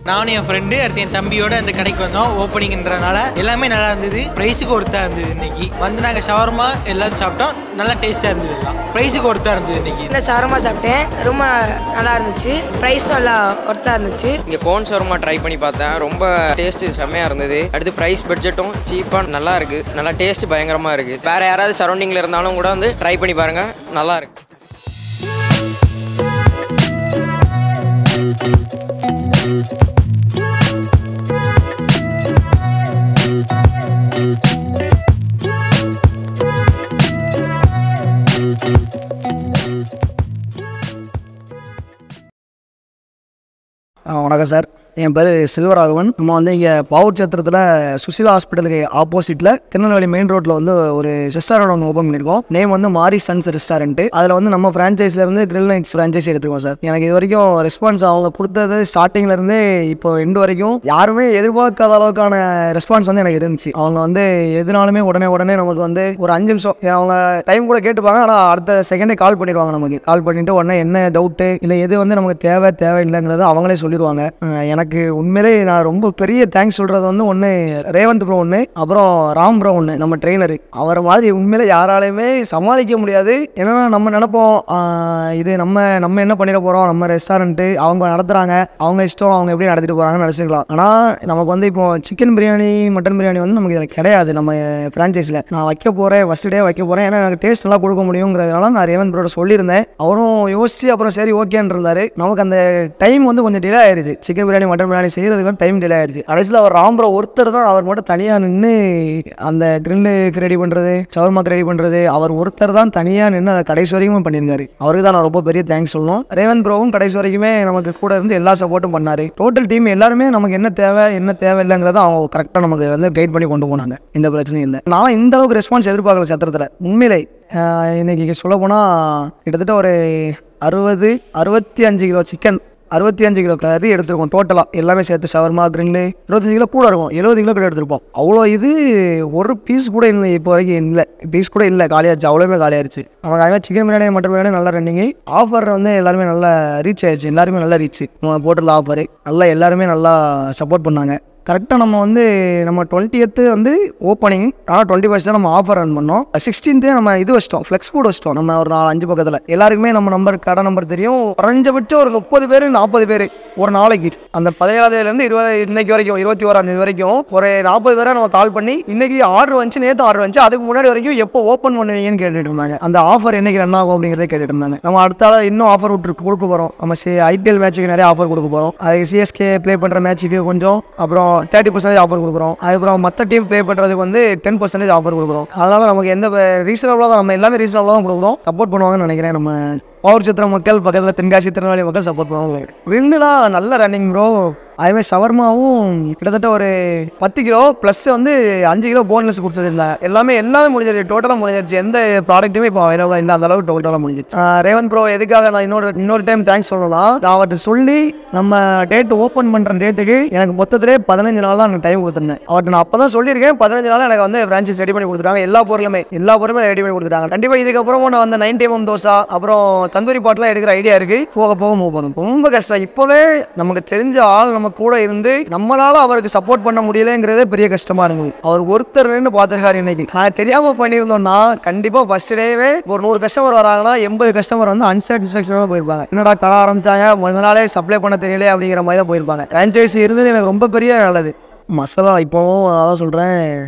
நானும் என் ஃப்ரெண்டு அடுத்து என் தம்பியோட அந்த கடைக்கு வந்தோம். ஓப்பனிங்ன்றனால எல்லாமே நல்லா இருந்தது. ப்ரைஸுக்கு ஒருத்தா இருந்தது. இன்னைக்கு வந்து நாங்கள் ஷவர்மா எல்லாரும் சாப்பிட்டோம். நல்லா டேஸ்ட்டாக இருந்தது. எல்லாம் ப்ரைஸுக்கு ஒருத்தா இருந்தது. இன்னைக்கு இல்லை ஷவர்மா சாப்பிட்டேன், ரொம்ப நல்லா இருந்துச்சு. ப்ரைஸும் நல்லா ஒருத்தா இருந்துச்சு. இங்கே கோன் ஷவர்மா ட்ரை பண்ணி பார்த்தேன், ரொம்ப டேஸ்ட்டு செம்மையாக இருந்தது. அடுத்து ப்ரைஸ் பட்ஜெட்டும் சீப்பாக நல்லா இருக்குது, நல்லா டேஸ்ட்டு பயங்கரமாக இருக்குது. வேறு யாராவது சரௌண்டிங்கில் இருந்தாலும் கூட வந்து ட்ரை பண்ணி பாருங்கள், நல்லா இருக்குது. வணக்கம் சார், என் பேர் செல்வராகவன். நம்ம வந்து இங்கே பாவூர் சத்திரத்தில் சுசிலா ஹாஸ்பிட்டலுக்கு ஆப்போசிட்டில் திருநெல்வேலி மெயின் ரோட்டில் வந்து ஒரு ரெஸ்டாரண்ட் ஒன்று ஓப்பன் பண்ணியிருக்கோம். நேம் வந்து மாரி சன்ஸ் ரெஸ்டாரண்ட்டு. அதில் வந்து நம்ம ஃப்ரான்ச்சைஸ்லேருந்து கிரில் நைட்ஸ் ஃப்ரான்ச்சைஸ் எடுத்துருக்கோம் சார். எனக்கு இது வரைக்கும் ரெஸ்பான்ஸ் அவங்க கொடுத்தது ஸ்டார்டிங்லேருந்தே இப்போ எண்டு வரைக்கும் யாருமே எதிர்பார்க்காத அளவுக்கான ரெஸ்பான்ஸ் வந்து எனக்கு இருந்துச்சு. அவங்க வந்து எதுனாலுமே உடனே நமக்கு வந்து ஒரு 5 நிமிஷம் அவங்க டைம் கூட கேட்டுப்பாங்க, ஆனால் அடுத்த செகண்டே கால் பண்ணிடுவாங்க. நமக்கு கால் பண்ணிவிட்டு உடனே என்ன டவுட்டு இல்லை எது வந்து நமக்கு தேவையில்லைங்கிறத அவங்களே சொல்லிடுவாங்க. எனக்கு உண்மையிலே நான் ரொம்ப பெரிய தேங்க்ஸ் சொல்கிறது வந்து ஒன்று ரேவந்த் ப்ரோ, ஒன்று அப்புறம் ராம் ப்ரோ, ஒன்று நம்ம ட்ரெயினரு. அவரை மாதிரி உண்மையிலே யாராலையுமே சமாளிக்க முடியாது. ஏன்னா நம்ம நினைப்போம் இது நம்ம என்ன பண்ணிட போகிறோம், நம்ம ரெஸ்டாரண்ட்டு அவங்க நடத்துகிறாங்க, அவங்க இஷ்டம், அவங்க எப்படி நடத்திட்டு போகிறாங்கன்னு நினச்சிக்கலாம். ஆனால் நமக்கு வந்து இப்போ சிக்கன் பிரியாணி மட்டன் பிரியாணி வந்து நமக்கு இதில் கிடையாது. நம்ம ஃப்ரான்ச்சைஸில் நான் வைக்க போகிறேன், ஃபஸ்ட் டே வைக்க போகிறேன், ஏன்னா எனக்கு டேஸ்ட் நல்லா கொடுக்க முடியுங்கிறதுனால நான் ரேவந்த் ப்ரோட சொல்லியிருந்தேன். அவரும் யோசிச்சு அப்புறம் சரி ஓகேன்னு இருந்தார். நமக்கு அந்த டைம் வந்து கொஞ்சம் டிலே ஆயிடுச்சு. சிக்கன் பிரியாணி மட்டன் பிரியாணி செய்கிறதுக்கு டைம் டிலே ஆயிடுச்சு. கடைசியில் அவர் ராம்பரோ ஒருத்தர் தான், அவர் மட்டும் தனியாக நின்று அந்த கிரில்லுக்கு ரெடி பண்ணுறது, ஷவர்மாக்கு ரெடி பண்ணுறது, அவர் ஒருத்தர் தான் தனியாக நின்று அதை கடைசி வரைக்கும் பண்ணியிருந்தாரு. அவருக்கு தான் நான் ரொம்ப பெரிய தேங்க்ஸ் சொல்லணும். ரேவந்த் ப்ரோவும் கடைசி வரைக்குமே நமக்கு கூட இருந்து எல்லா சப்போர்ட்டும் பண்ணார். டோட்டல் டீம் எல்லாருமே நமக்கு என்ன தேவை இல்லைங்கிறத அவங்க கரெக்டாக நமக்கு வந்து கைட் பண்ணி கொண்டு போனாங்க. எந்த பிரச்சனையும் இல்லை. நான் இந்த அளவுக்கு ரெஸ்பான்ஸ் எதிர்பார்க்கல சத்திரத்தில். உண்மையிலே இன்னைக்கு சொல்ல போனால் கிட்டத்தட்ட ஒரு 65 கிலோ சிக்கன், 65 கிலோ கறி எடுத்துருக்கோம். டோட்டலாக எல்லாமே சேர்த்து ஷவர்மா கிரில்லு 25 கிலோ கூட இருக்கும், 70 கிலோ கூட எடுத்துருப்போம். அவ்வளோ இது ஒரு பீஸ் கூட இல்லை, இப்போ வரைக்கும் இல்லை, பீஸ் கூட இல்லை, காலியாகிடுச்சு. அவ்வளோமே காலியாகிடுச்சு. நமக்கு அதுமாதிரி சிக்கன் பிரியாணி மட்டன் பிரியாணி நல்லா ரன்னிங்கு. ஆஃபர் வந்து எல்லாருமே நல்லா ரீச் ஆயிடுச்சு. எல்லாருமே நல்லா ரீச் நம்ம போட்டிருந்த ஆஃபரு நல்லா எல்லாருமே நல்லா சப்போர்ட் பண்ணாங்க. கரெக்டாக நம்ம வந்து நம்ம 20th வந்து ஓப்பனிங், ஆனால் 25 தான் நம்ம ஆஃபர் ரன் பண்ணோம். 16th நம்ம இது வச்சிட்டோம், ஃப்ளெக்ஸ் போர்டு வச்சிட்டோம். நம்ம ஒரு 4-5 பக்கத்தில் எல்லாருக்குமே நம்ம கடை நம்பர் தெரியும். குறைஞ்சபட்சம் ஒரு 30 பேர் 40 பேர் ஒரு நாளைக்கு, அந்த 17லேருந்து 20 இன்னைக்கு வரைக்கும் 21 வரைக்கும் ஒரு 40 பேரை நம்ம கால் பண்ணி இன்னைக்கு ஆர்டர் வந்துச்சு, நேற்று ஆர்டர் வந்துச்சு, அதுக்கு முன்னாடி வரைக்கும் எப்போ ஓப்பன் பண்ணுவீங்கன்னு கேட்டுட்டு இருந்தாங்க. அந்த ஆஃபர் என்னைக்கு ரன் ஆகும் அப்படிங்கிறதே கேட்டுட்டு இருந்தாங்க. நம்ம அடுத்தால இன்னும் ஆஃபர் கொடுக்க போகிறோம். நம்ம IPL மேட்சுக்கு நிறைய ஆஃபர் கொடுக்க போகிறோம். அது CSK ப்ளே பண்ணுற மேட்சுக்கு கொஞ்சம், அப்புறம் 30% ஆஃபர் கொடுக்குறோம். அதுக்கப்புறம் மற்ற டீம் ப்ளே பண்ணுறதுக்கு வந்து 10% ஆஃபர் கொடுக்குறோம். அதனால் நமக்கு எந்த ரீசனபிளாக தான், நம்ம எல்லாமே ரீசனபிளாக தான் கொடுக்குறோம். சப்போர்ட் பண்ணுவாங்கன்னு நினைக்கிறேன். நம்ம பாவூர் சத்திரம் மக்கள், பக்கத்தில் தென்காசி திருநெல்வேலி மக்கள் சப்போர்ட் பண்ணுவாங்க. ரெண்டுலாம் நல்ல ரன்னிங் ப்ரோ. அதுமாதிரி ஷவர்மாவும் கிட்டத்தட்ட ஒரு 10 கிலோ ப்ளஸ் வந்து 5 கிலோ போன்லெஸ் கொடுத்துருந்தாங்க. எல்லாமே முடிஞ்சிருச்சு, டோட்டலாக முடிஞ்சிருச்சு. எந்த ப்ராடக்ட்டுமே இப்போ அவைலபிளாக இல்லை, அந்த அளவுக்கு டோட்டலாக முடிஞ்சிருச்சு. ரேவந்த் ப்ரோ எதுக்காக நான் இன்னொரு டைம் தேங்க்ஸ் சொல்லலாம், நான் அவர்கிட்ட சொல்லி நம்ம டேட் ஓப்பன் பண்ணுற டேட்டுக்கு எனக்கு மொத்தத்திலே 15 நாள் தான் எனக்கு டைம் கொடுத்துருந்தேன். அவர்கிட்ட நான் அப்போ தான் சொல்லியிருக்கேன். 15 நாள் எனக்கு வந்து ஃப்ரான்ச்சைஸ் ரெடி பண்ணி கொடுத்துட்டாங்க. எல்லா பொருளுமே ரெடி பண்ணி கொடுத்துட்டாங்க. கண்டிப்பாக இதுக்கப்புறம் நான் வந்து 90 mm தோசை அப்புறம் தந்தூரி பாட்டெலாம் எடுக்கிற ஐடியா இருக்குது. போக மூவ் பண்ணும். ரொம்ப கஷ்டம். இப்போவே நமக்கு தெரிஞ்ச ஆள் நம்ம கூட இருந்து நம்மளால அவருக்கு சப்போர்ட் பண்ண முடியலங்கிறதே பெரிய கஷ்டமா இருந்தது. அவர் ஒருத்தர் பார்த்துருக்காரு. இன்னைக்கு நான் தெரியாம பண்ணியிருந்தோம்னா கண்டிப்பா ஃபர்ஸ்ட் டேவே ஒரு 100 கஸ்டமர் வராங்கன்னா 80 கஸ்டமர் வந்து அன்சாட்டிஸ்ஃபேக்ஷனாக போயிருப்பாங்க. என்னடா கடை ஆரம்பிச்சாங்க, முதல் நாளே சப்ளை பண்ண தெரியல அப்படிங்கிற மாதிரி தான் போயிருப்பாங்க. ஃப்ரான்ச்சைஸி இருந்தது எனக்கு ரொம்ப பெரிய நல்லது. மசாலா இப்போவும் அதான் சொல்கிறேன்,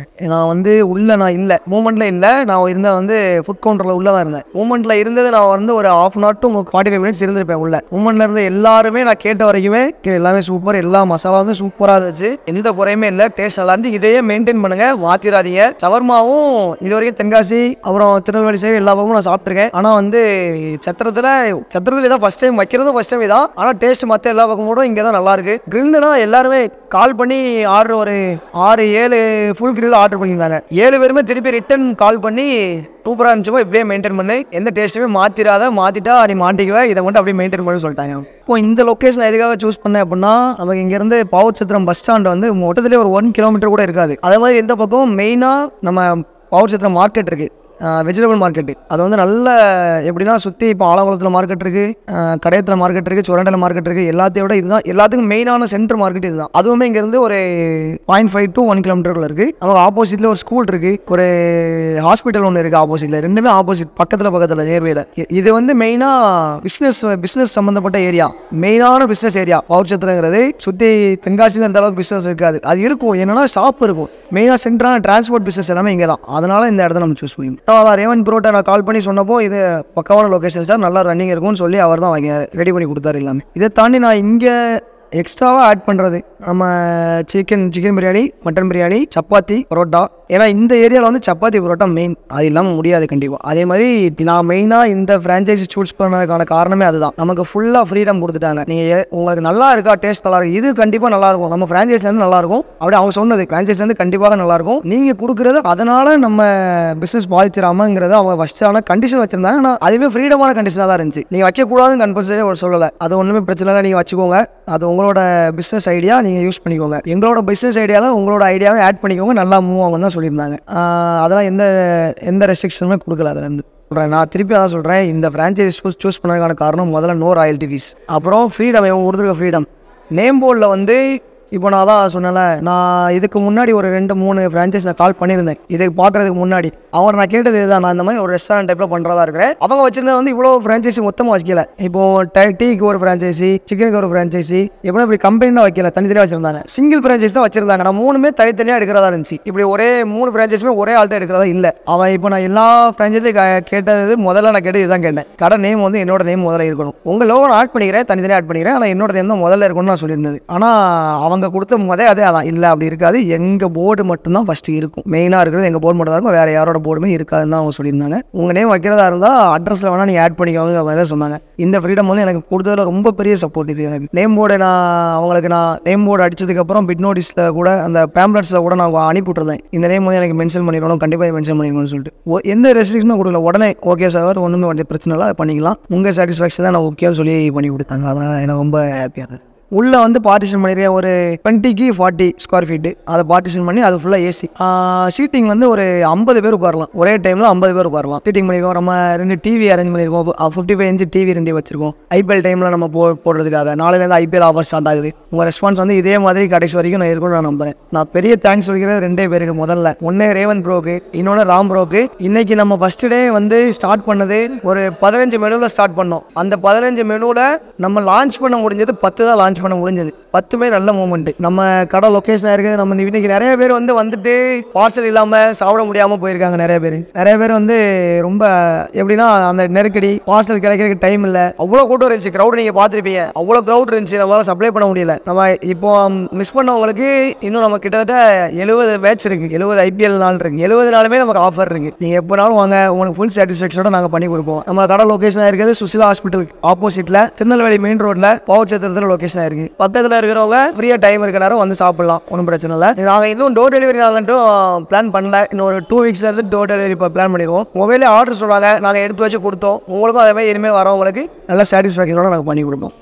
நான் வந்து உள்ளே நான் இல்லை, மூமெண்ட்டில் இல்லை. நான் இருந்தால் வந்து ஃபுட் கவுண்டரில் உள்ளே தான் இருந்தேன். மூமெண்ட்டில் இருந்தது நான் வந்து ஒரு 1/2 hour to 45 minutes இருந்திருப்பேன் உள்ள. மூமெண்ட்டில் இருந்து எல்லாருமே நான் கேட்ட வரைக்குமே எல்லாமே சூப்பர், எல்லா மசாலாவுமே சூப்பராக இருந்துச்சு, எந்த குறையுமே இல்லை, டேஸ்ட் நல்லா இருந்து. இதையே மெயின்டைன் பண்ணுங்கள், மாற்றிடாதீங்க. ஷவர்மாவும் இது வரைக்கும் தென்காசி அப்புறம் திருநெல்வேலி சைடு எல்லா பக்கமும் நான் சாப்பிட்ருக்கேன். ஆனால் வந்து சத்திரத்தில் இதான் ஃபஸ்ட் டைம் வைக்கிறதும் ஃபஸ்ட் டைம் இதான். ஆனால் டேஸ்ட் மற்ற எல்லா பக்கமோடும் இங்கே தான் நல்லாயிருக்கு. கிரில்லுனா எல்லாருமே கால் பண்ணி ஒரு 6-7 ஃபுல் கிரில் ஆர்டர் பண்ணியிருந்தாங்க. 7 பேருமே திருப்பி ரிட்டன் கால் பண்ணி சூப்பராக இருந்துச்சுப்போ இப்படியே மெயின்டைன் பண்ணி எந்த டேஸ்ட்டுமே மாற்றிட்டா நீ மாட்டிக்குவேன், இதை மட்டும் அப்படியே மெயின்டைன் பண்ணி சொல்லிட்டாங்க. இப்போ இந்த லொக்கேஷன் எதுக்காக சூஸ் பண்ணேன் அப்படின்னா, நமக்கு இங்கேருந்து பாவூர் சத்திரம் பஸ் ஸ்டாண்ட் வந்து மொத்தத்திலே ஒரு 1 kilometer கூட இருக்காது. அதே மாதிரி எந்த பக்கம் மெயினாக நம்ம பாவூர் சத்திரம் மார்க்கெட் இருக்குது, வெஜிடபிள் மார்க்கெட்டு. அது வந்து நல்ல எப்படின்னா சுற்றி இப்போ ஆலங்குளத்தில் மார்க்கெட் இருக்குது, கடையத்தில் மார்க்கெட் இருக்குது, சுரண்டையில் மார்க்கெட் இருக்குது. எல்லாத்தையும் விட இதுதான் எல்லாத்துக்கும் மெயினான சென்டர் மார்க்கெட் இதுதான். அதுவுமே இங்கேருந்து ஒரு 0.5 to 1 கிலோமீட்டருக்குள்ள இருக்குது. நமக்கு ஆப்போசிட்டில் ஒரு ஸ்கூல் இருக்குது, ஒரு ஹாஸ்பிட்டல் ஒன்று இருக்குது ஆப்போசிட்டில். ரெண்டுமே ஆப்போசிட் பக்கத்தில் நேர்வேல. இது வந்து மெயினாக பிஸ்னஸ் சம்மந்தப்பட்ட ஏரியா, மெயினான பிஸ்னஸ் ஏரியா. பவுர்ச்சத்திரங்கிறது சுற்றி தென்காசியில் அந்த அளவுக்கு பிஸ்னஸ் இருக்காது. அது இருக்கும் என்னன்னா ஷாப் இருக்கும். மெயினாக சென்டரான டிரான்ஸ்போர்ட் பிஸ்னஸ் எல்லாமே இங்கே தான். அதனால இந்த இடத்த நம்ம சூஸ் பண்ணிக்கணும். அதான் ரேவன் புரோட்டா நான் கால் பண்ணி சொன்னப்போ இது பக்காவான லொக்கேஷன் சார், நல்லா ரன்னிங் இருக்கும்னு சொல்லி அவர் தான் ரெடி பண்ணி கொடுத்தாரு எல்லாமே. இதை தாண்டி நான் இங்கே எக்ஸ்ட்ராவாக ஆட் பண்ணுறது நம்ம சிக்கன் பிரியாணி, மட்டன் பிரியாணி, சப்பாத்தி, பரோட்டா. ஏன்னா இந்த ஏரியாவில் வந்து சப்பாத்தி பரோட்டா மெயின், அது இல்லாமல் முடியாது கண்டிப்பாக. அதே மாதிரி நான் மெயினாக இந்த ஃப்ரான்ச்சைஸி சூஸ் பண்ணதுக்கான காரணமே அதுதான். நமக்கு ஃபுல்லாக ஃப்ரீடம் கொடுத்துட்டாங்க. நீங்கள் உங்களுக்கு நல்லா இருக்கா, டேஸ்ட் நல்லா இருக்கும், இது கண்டிப்பாக நல்லாயிருக்கும், நம்ம ஃப்ரான்ச்சைஸ்லேருந்து நல்லாயிருக்கும் அப்படி அவங்க சொன்னது. ஃப்ரான்ச்சைஸ்லேருந்து கண்டிப்பாக நல்லாயிருக்கும், நீங்கள் கொடுக்குறது அதனால் நம்ம பிஸ்னஸ் பாதிச்சிடாமங்கிறத அவங்க ஃபஸ்ட்டான கண்டிஷன் வச்சுருந்தாங்க. ஆனால் அதுவே ஃப்ரீடமான கண்டிஷனாக தான் இருந்துச்சு. நீங்கள் வைக்கக்கூடாதுன்னு கம்பல்சரியாக சொல்லலை, அது ஒன்றுமே பிரச்சனை இல்லை, நீங்கள் வச்சுக்கோங்க, அது உங்களோட பிஸ்னஸ் ஐடியா, நீங்கள் யூஸ் பண்ணிக்கோங்க. எங்களோட பிஸ்னஸ் ஐடியாவில் உங்களோட ஐடியாவை ஆட் பண்ணிக்கோங்க, நல்லா மூவ் ஆகும்னு தான் சொல்லியிருந்தாங்க. அதெல்லாம் எந்த ரெஸ்ட்ரிக்ஷனுமே கொடுக்கல. அதில் இருந்து சொல்கிறேன், நான் திருப்பி அதான் சொல்கிறேன், இந்த ஃப்ரான்ச்சைஸ் சூஸ் பண்ணதுக்கான காரணம் முதல்ல நோ ராயல்ட்டி ஃபீஸ், அப்புறம் ஃப்ரீடம், ஒருத்தருக்கு ஃப்ரீடம். நேம் போர்டில் வந்து இப்போ நான் தான் சொன்னேன்ல, நான் இதுக்கு முன்னாடி ஒரு 2-3 ஃப்ரான்ச்சைஸ் நான் கால் பண்ணியிருந்தேன். இதுக்கு பார்க்குறதுக்கு முன்னாடி அவங்க நான் கேட்டது இதுதான், நான் இந்த மாதிரி ஒரு ரெஸ்டாரண்ட் டைப்பில் பண்ணுறதா இருக்கிறேன். அவங்க வச்சிருந்தது வந்து இவ்வளோ ஃப்ரான்ச்சைஸி மொத்தமாக வைக்கல. இப்போது டீக்கு ஒரு ஃப்ரான்ச்சைஸி, சிக்கனுக்கு ஒரு ஃப்ரான்ச்சைஸி, எப்படின்னா இப்படி கம்பெனியாக வைக்கல, தனித்தனியாக வச்சிருந்தாங்க. சிங்கிள் ஃப்ரான்ச்சைஸ் தான் வச்சிருந்தாங்க. நான் 3மே தனித்தனியாக எடுக்கிறதா இருந்துச்சு. இப்படி ஒரே 3 ஃப்ரான்ச்சைஸுமே ஒரே ஆள்கிட்ட எடுக்கிறதா இல்லை. அவன் இப்போ நான் எல்லா ஃப்ரான்ச்சைஸையும் கேட்டது முதல்ல நான் கேட்டது இதுதான் கேட்டேன். கடை நேம் வந்து என்னோட நேம் முதல்ல இருக்கணும், உங்கள் லோகோ ஆட் பண்ணிக்கிறேன், தனித்தனியாக ஆட் பண்ணிக்கிறேன், ஆனால் என்னோட நேம் தான் முதல்ல இருக்கணும்னு நான் சொல்லியிருந்தது. ஆனால் அவங்க கொடுத்த அதே அதான் இல்லை, அப்படி இருக்காது, எங்கள் போர்டு மட்டும்தான் ஃபஸ்ட்டு இருக்கும், மெயினாக இருக்கிறது எங்கள் போர்டு மட்டும் தான் இருக்கும், வேறு யாரோட போர்டுமே இருக்காதுன்னு தான் அவங்க சொல்லியிருந்தாங்க. உங்கள் நேம் வைக்கிறதா இருந்தால் அட்ரஸில் வேணால் நீங்கள் ஆட் பண்ணிக்கோங்க தான் சொன்னாங்க. இந்த ஃப்ரீடம் வந்து எனக்கு கொடுத்ததில் ரொம்ப பெரிய சப்போர்ட் இது எனக்கு. நேம் போர்டு அவங்களுக்கு நான் நேம் போர்டு அடித்ததுக்கப்புறம் பிட் நோட்டீஸில் கூட அந்த பேம்ப்ளெட்ஸில் கூட நான் அனுப்பி விட்டுருந்தேன், இந்த நேம் வந்து எனக்கு மென்ஷன் பண்ணிடணும், கண்டிப்பாக மென்ஷன் பண்ணிக்கணும்னு சொல்லிட்டு. எந்த ரெஸ்ட்ரிக்ஷனும் கொடுக்கல, உடனே ஓகே சார், ஒன்றுமே பிரச்சனை இல்லை, பண்ணிக்கலாம், உங்கள் சாட்டிஸ்ஃபேக்ஷன் தான் நான் ஓகேன்னு சொல்லி பண்ணி கொடுத்தாங்க. அதனால் எனக்கு ரொம்ப ஹாப்பியாக இருந்தது. உள்ளே வந்து பார்ட்டிஷன் பண்ணிடுறேன், ஒரு 20 to 40 ஸ்கொயர் ஃபீட்டு, அதை பார்ட்டிஷன் பண்ணி அது ஃபுல்லாக ஏசி. சீட்டிங் வந்து ஒரு 50 பேர் உட்காரலாம், ஒரே டைமில் 50 பேர் உட்காரலாம். சீட்டிங் பண்ணியிருக்கோம், நம்ம 2 டிவி அரேஞ்ச் பண்ணியிருக்கோம், 55 inch டிவி 2 வச்சிருக்கோம். ஐபிஎல் டைமில் நம்ம போடுறதுக்காக. நாளையிலேருந்து ஐபிஎல் ஆஃபர் ஸ்டார்ட் ஆகுது. உங்கள் ரெஸ்பான்ஸ் வந்து இதே மாதிரி கடைசி வரைக்கும் நான் இருக்கும்னு நான் நம்புறேன். நான் பெரிய தேங்க்ஸ் சொல்லிக்கிறேன் 2 பேருக்கு. முதல்ல ஒன்று ரேவன் ப்ரோக்கு, இன்னொன்று ராம் ப்ரோக்கு. இன்னைக்கு நம்ம ஃபஸ்ட்டு டே வந்து ஸ்டார்ட் பண்ணது ஒரு 15 மெனுவில் ஸ்டார்ட் பண்ணோம். அந்த 15 மெனுவில் நம்ம லான்ச் பண்ண முடிஞ்சது 10 தான் லான்ச் பண்ண முடிஞ்சது. 10மே நல்ல மூமெண்ட். நம்ம கடை லொக்கேஷனாக இருக்குது. நம்ம இன்னைக்கு நிறைய பேர் வந்துட்டு பார்சல் இல்லாமல் சாப்பிட முடியாமல் போயிருக்காங்க. நிறைய பேர் வந்து ரொம்ப எப்படின்னா அந்த நெருக்கடி, பார்சல் கிடைக்கிறதுக்கு டைம் இல்லை, அவ்வளோ கூட்டம் இருந்துச்சு. க்ரௌட் நீங்கள் பார்த்துருப்பீங்க, அவ்வளோ க்ரௌட் இருந்துச்சு, நம்மளால் சப்ளை பண்ண முடியல. நம்ம இப்போ மிஸ் பண்ணவங்களுக்கு இன்னும் நம்ம கிட்டத்தட்ட 70 மேட்ச் இருக்குது, 70 ஐபிஎல் நாள் இருக்குது, 70 நாளுமே நமக்கு ஆஃபர் இருக்குது. நீங்கள் எப்போனாலும் வாங்க, உங்களுக்கு ஃபுல் சாட்டிஸ்ஃபேக்ஷனோட நாங்கள் பண்ணி கொடுப்போம். நம்ம கடை லொக்கேஷனாக இருக்கிறது சுசிலா ஹாஸ்பிட்டல் ஆப்போசிட்டில், திருநெல்வேலி மெயின் ரோட்டில், பவுர்ச்சத்திரத்தில் லொக்கேஷனாக இருக்குது. பக்கத்தில் இருக்கிறவங்க ஃப்ரீயாக டைம் இருக்க நேரம் வந்து சாப்பிடலாம், ஒன்றும் பிரச்சனை இல்லை. நாங்கள் இன்னும் டோர் டெலிவரி நாங்கள்ட்டும் பிளான் பண்ணல, இன்னும் ஒரு 2 weeks டோர் டெலிவரி இப்போ பிளான் பண்ணிடுவோம். மொபைலே ஆர்டர் சொல்லுவாங்க, நாங்கள் எடுத்து வச்சு கொடுத்தோம். உங்களுக்கும் அதே மாதிரி இனிமேல் வரவங்களுக்கு நல்ல சாட்டிஸ்ஃபேக்ஷனோட நாங்கள் பண்ணி கொடுப்போம்.